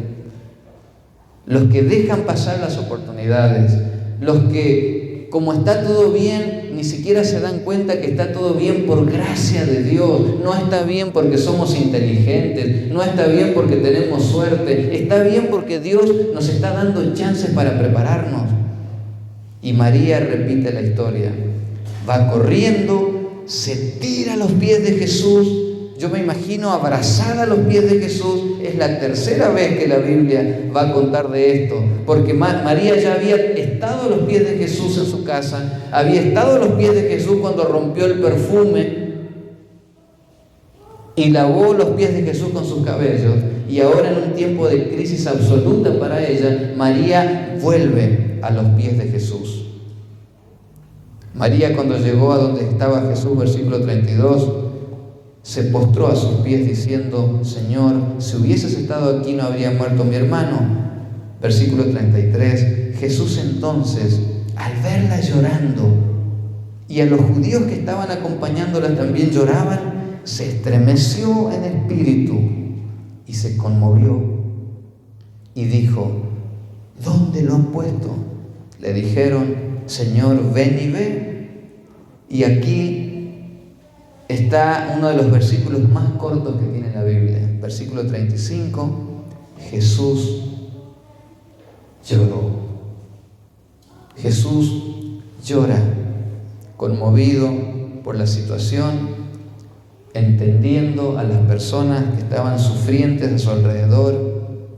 Los que dejan pasar las oportunidades, los que, como está todo bien, ni siquiera se dan cuenta que está todo bien por gracia de Dios. No está bien porque somos inteligentes, no está bien porque tenemos suerte, está bien porque Dios nos está dando chances para prepararnos. Y María repite la historia, va corriendo, se tira a los pies de Jesús. Yo me imagino abrazada a los pies de Jesús. Es la tercera vez que la Biblia va a contar de esto, porque María ya había estado a los pies de Jesús en su casa, había estado a los pies de Jesús cuando rompió el perfume y lavó los pies de Jesús con sus cabellos, y ahora en un tiempo de crisis absoluta para ella, María vuelve a los pies de Jesús. María, cuando llegó a donde estaba Jesús, versículo 32, se postró a sus pies diciendo: Señor, si hubieses estado aquí no habría muerto mi hermano. Versículo 33, Jesús entonces, al verla llorando, y a los judíos que estaban acompañándola también lloraban, se estremeció en espíritu y se conmovió y dijo: ¿dónde lo han puesto? Le dijeron: Señor, ven y ve. Y aquí está uno de los versículos más cortos que tiene la Biblia. Versículo 35, Jesús lloró. Jesús llora, conmovido por la situación, entendiendo a las personas que estaban sufrientes a su alrededor.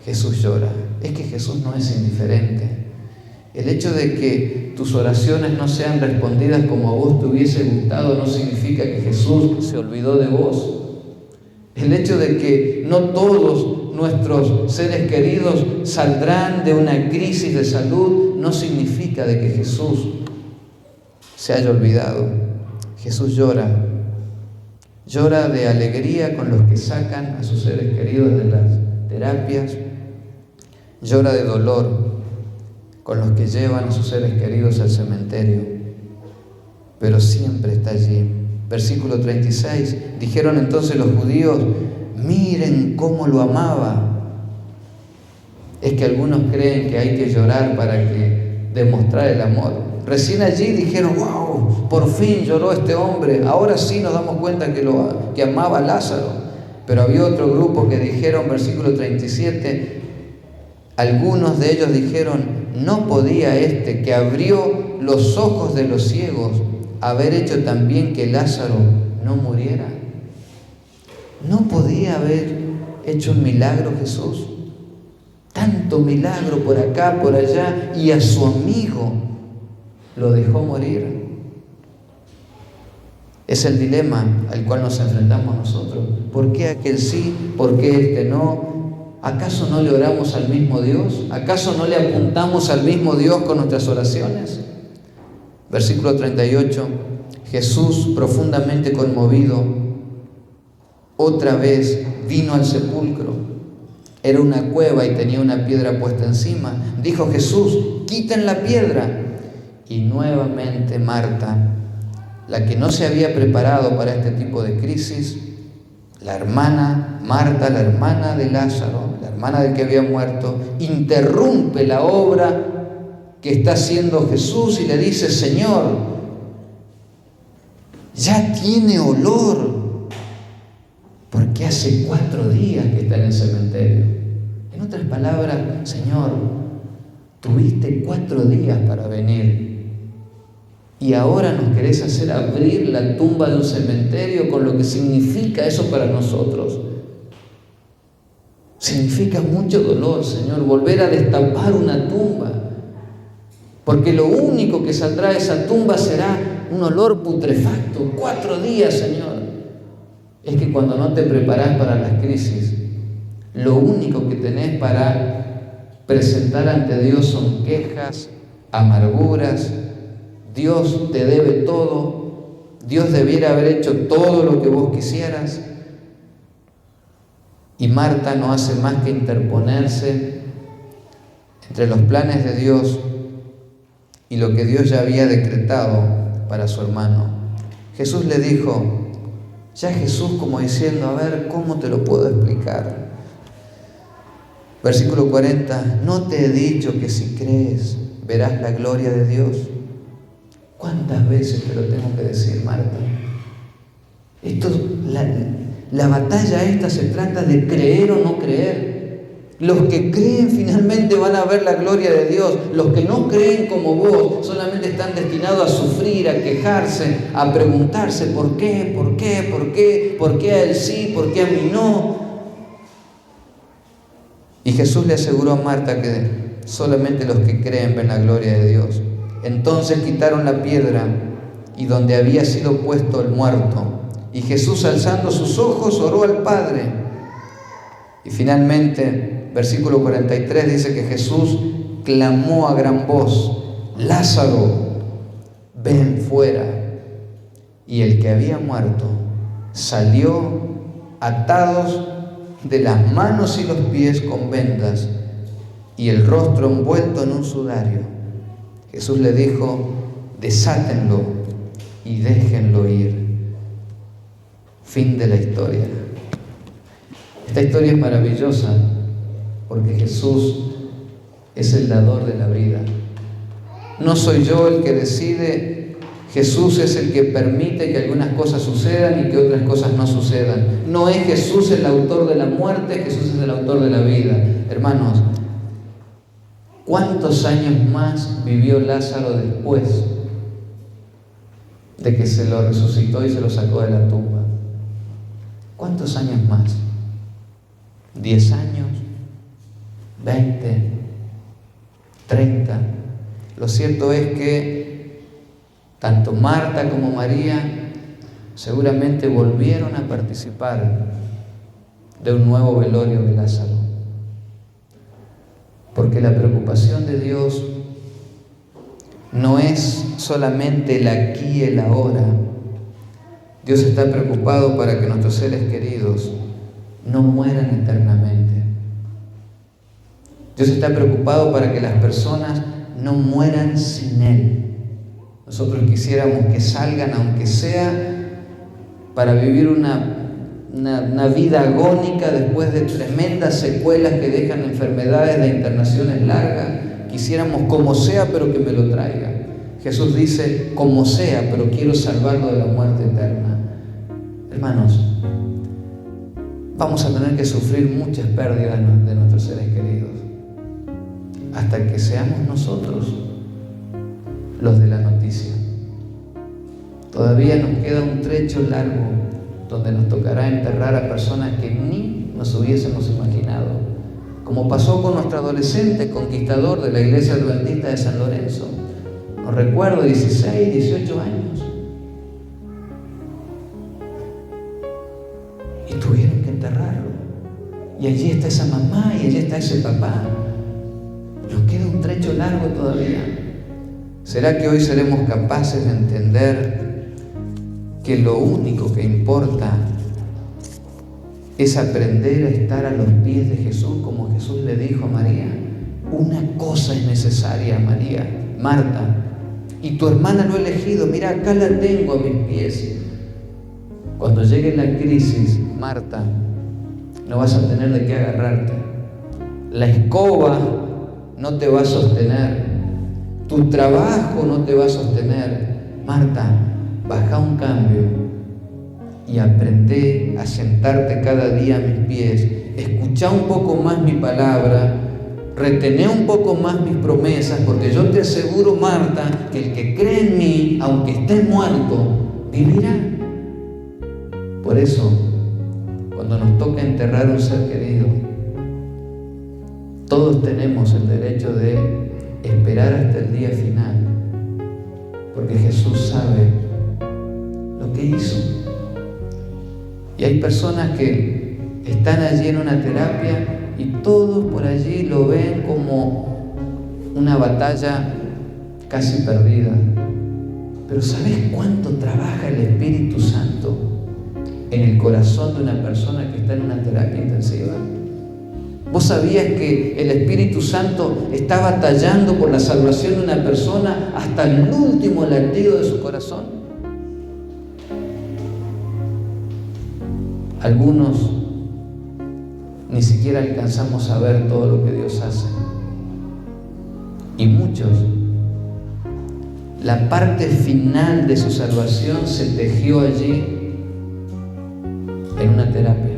Jesús llora. Es que Jesús no es indiferente. El hecho de que tus oraciones no sean respondidas como a vos te hubiese gustado no significa que Jesús se olvidó de vos. El hecho de que no todos nuestros seres queridos saldrán de una crisis de salud no significa de que Jesús se haya olvidado. Jesús llora. Llora de alegría con los que sacan a sus seres queridos de las terapias. Llora de dolor con los que llevan a sus seres queridos al cementerio, pero siempre está allí. Versículo 36, dijeron entonces los judíos: miren cómo lo amaba. Es que algunos creen que hay que llorar para demostrar el amor. Recién allí dijeron: wow, por fin lloró este hombre, ahora sí nos damos cuenta que amaba a Lázaro. Pero había otro grupo que dijeron, versículo 37, algunos de ellos dijeron: ¿no podía este que abrió los ojos de los ciegos haber hecho también que Lázaro no muriera? ¿No podía haber hecho un milagro Jesús? Tanto milagro por acá, por allá, y a su amigo lo dejó morir. Es el dilema al cual nos enfrentamos nosotros. ¿Por qué aquel sí? ¿Por qué este no? ¿Acaso no le oramos al mismo Dios? ¿Acaso no le apuntamos al mismo Dios con nuestras oraciones? Versículo 38. Jesús, profundamente conmovido, otra vez vino al sepulcro. Era una cueva y tenía una piedra puesta encima. Dijo Jesús: quiten la piedra. Y nuevamente Marta, la que no se había preparado para este tipo de crisis, la hermana Marta, la hermana de Lázaro, la hermana del que había muerto, interrumpe la obra que está haciendo Jesús y le dice: Señor, ya tiene olor, porque hace 4 días que está en el cementerio. En otras palabras, Señor, tuviste 4 días para venir y ahora nos querés hacer abrir la tumba de un cementerio, con lo que significa eso para nosotros. Significa mucho dolor, Señor, volver a destapar una tumba, porque lo único que saldrá de esa tumba será un olor putrefacto. 4 días, Señor. Es que cuando no te preparás para las crisis, lo único que tenés para presentar ante Dios son quejas, amarguras. Dios te debe todo. Dios debiera haber hecho todo lo que vos quisieras. Y Marta no hace más que interponerse entre los planes de Dios y lo que Dios ya había decretado para su hermano. Jesús le dijo, ya Jesús como diciendo, a ver, ¿cómo te lo puedo explicar? Versículo 40, ¿no te he dicho que si crees verás la gloria de Dios? ¿Cuántas veces te lo tengo que decir, Marta? La batalla esta se trata de creer o no creer. Los que creen finalmente van a ver la gloria de Dios. Los que no creen como vos solamente están destinados a sufrir, a quejarse, a preguntarse ¿por qué? ¿Por qué? ¿Por qué? ¿Por qué a él sí? ¿Por qué a mí no? Y Jesús le aseguró a Marta que solamente los que creen ven la gloria de Dios. Entonces quitaron la piedra y donde había sido puesto el muerto. Y Jesús, alzando sus ojos, oró al Padre. Y finalmente, versículo 43 dice que Jesús clamó a gran voz, Lázaro, ven fuera. Y el que había muerto salió atados de las manos y los pies con vendas y el rostro envuelto en un sudario. Jesús le dijo, desátenlo y déjenlo ir. Fin de la historia. Esta historia es maravillosa porque Jesús es el dador de la vida. No soy yo el que decide, Jesús es el que permite que algunas cosas sucedan y que otras cosas no sucedan. No es Jesús el autor de la muerte, Jesús es el autor de la vida. Hermanos, ¿cuántos años más vivió Lázaro después de que se lo resucitó y se lo sacó de la tumba? ¿Cuántos años más? ¿10 años? ¿20? ¿30? Lo cierto es que tanto Marta como María seguramente volvieron a participar de un nuevo velorio de Lázaro. Porque la preocupación de Dios no es solamente el aquí y el ahora. Dios está preocupado para que nuestros seres queridos no mueran eternamente. Dios está preocupado para que las personas no mueran sin Él. Nosotros quisiéramos que salgan, aunque sea para vivir una vida agónica después de tremendas secuelas que dejan enfermedades de internaciones largas. Quisiéramos como sea, pero que me lo traiga. Jesús dice, como sea, pero quiero salvarlo de la muerte eterna. Hermanos, vamos a tener que sufrir muchas pérdidas de nuestros seres queridos hasta que seamos nosotros los de la noticia. Todavía nos queda un trecho largo donde nos tocará enterrar a personas que ni nos hubiésemos imaginado, como pasó con nuestro adolescente conquistador de la iglesia adventista de San Lorenzo. No recuerdo, 16, 18 años. y tuvieron que enterrarlo. Y allí está esa mamá y allí está ese papá. Nos queda un trecho largo todavía. ¿Será que hoy seremos capaces de entender que lo único que importa es aprender a estar a los pies de Jesús, como Jesús le dijo a María? Una cosa es necesaria, María, Marta, y tu hermana lo ha elegido. Mira, acá la tengo a mis pies. Cuando llegue la crisis, Marta, no vas a tener de qué agarrarte. La escoba no te va a sostener. Tu trabajo no te va a sostener. Marta, baja un cambio y aprende a sentarte cada día a mis pies. Escucha un poco más mi palabra. Retené un poco más mis promesas, porque yo te aseguro, Marta, que el que cree en mí, aunque esté muerto, vivirá. Por eso, cuando nos toca enterrar a un ser querido, todos tenemos el derecho de esperar hasta el día final, porque Jesús sabe lo que hizo. Y hay personas que están allí en una terapia y todos por allí lo ven como una batalla casi perdida. Pero ¿sabes cuánto trabaja el Espíritu Santo en el corazón de una persona que está en una terapia intensiva? ¿Vos sabías que el Espíritu Santo está batallando por la salvación de una persona hasta el último latido de su corazón? Algunos ni siquiera alcanzamos a ver todo lo que Dios hace. Y muchos, la parte final de su salvación se tejió allí en una terapia.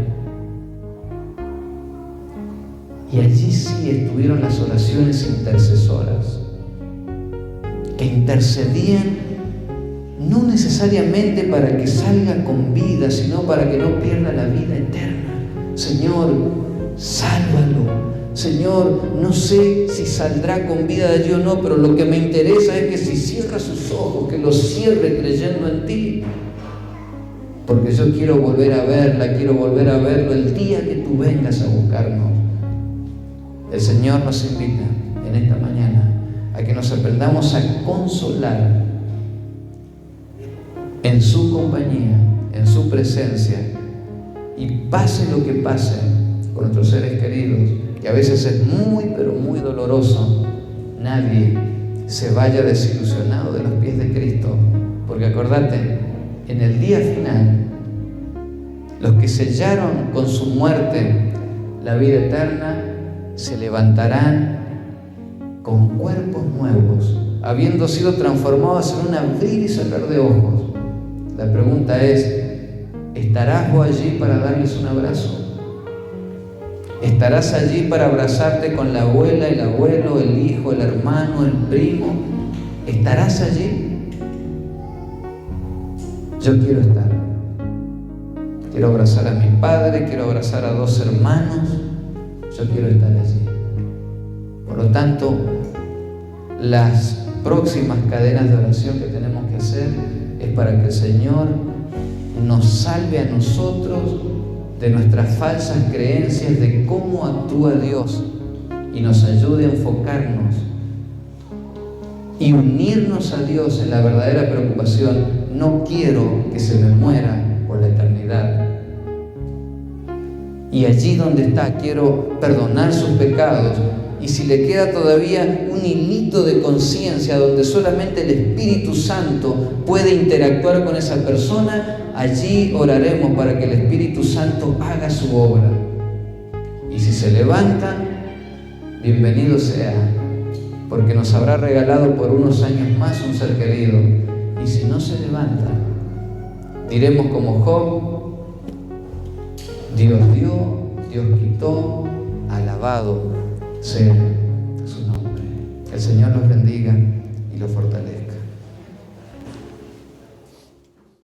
Y allí sí estuvieron las oraciones intercesoras, que intercedían no necesariamente para que salga con vida, sino para que no pierda la vida eterna. Señor, sálvalo. Señor, no sé si saldrá con vida de allí o no, pero lo que me interesa es que si cierra sus ojos, que los cierre creyendo en ti. Porque yo quiero volver a verla, quiero volver a verlo el día que tú vengas a buscarnos. El Señor nos invita en esta mañana a que nos aprendamos a consolar en su compañía, en su presencia, y pase lo que pase con nuestros seres queridos, que a veces es muy, pero muy doloroso, nadie se vaya desilusionado de los pies de Cristo, porque acordate, en el día final, los que sellaron con su muerte la vida eterna, se levantarán con cuerpos nuevos, habiendo sido transformados en un abrir y cerrar de ojos. La pregunta es, ¿estarás vos allí para darles un abrazo? ¿Estarás allí para abrazarte con la abuela, el abuelo, el hijo, el hermano, el primo? ¿Estarás allí? Yo quiero estar. Quiero abrazar a mi padre, quiero abrazar a 2 hermanos. Yo quiero estar allí. Por lo tanto, las próximas cadenas de oración que tenemos que hacer es para que el Señor nos salve a nosotros de nuestras falsas creencias de cómo actúa Dios y nos ayude a enfocarnos y unirnos a Dios en la verdadera preocupación. No quiero que se me muera por la eternidad. Y allí donde está, quiero perdonar sus pecados. Y si le queda todavía un hilito de conciencia donde solamente el Espíritu Santo puede interactuar con esa persona, allí oraremos para que el Espíritu Santo haga su obra. Y si se levanta, bienvenido sea, porque nos habrá regalado por unos años más un ser querido. Y si no se levanta, diremos como Job: Dios dio, Dios quitó, alabado sea su nombre. El Señor los bendiga y los fortalezca.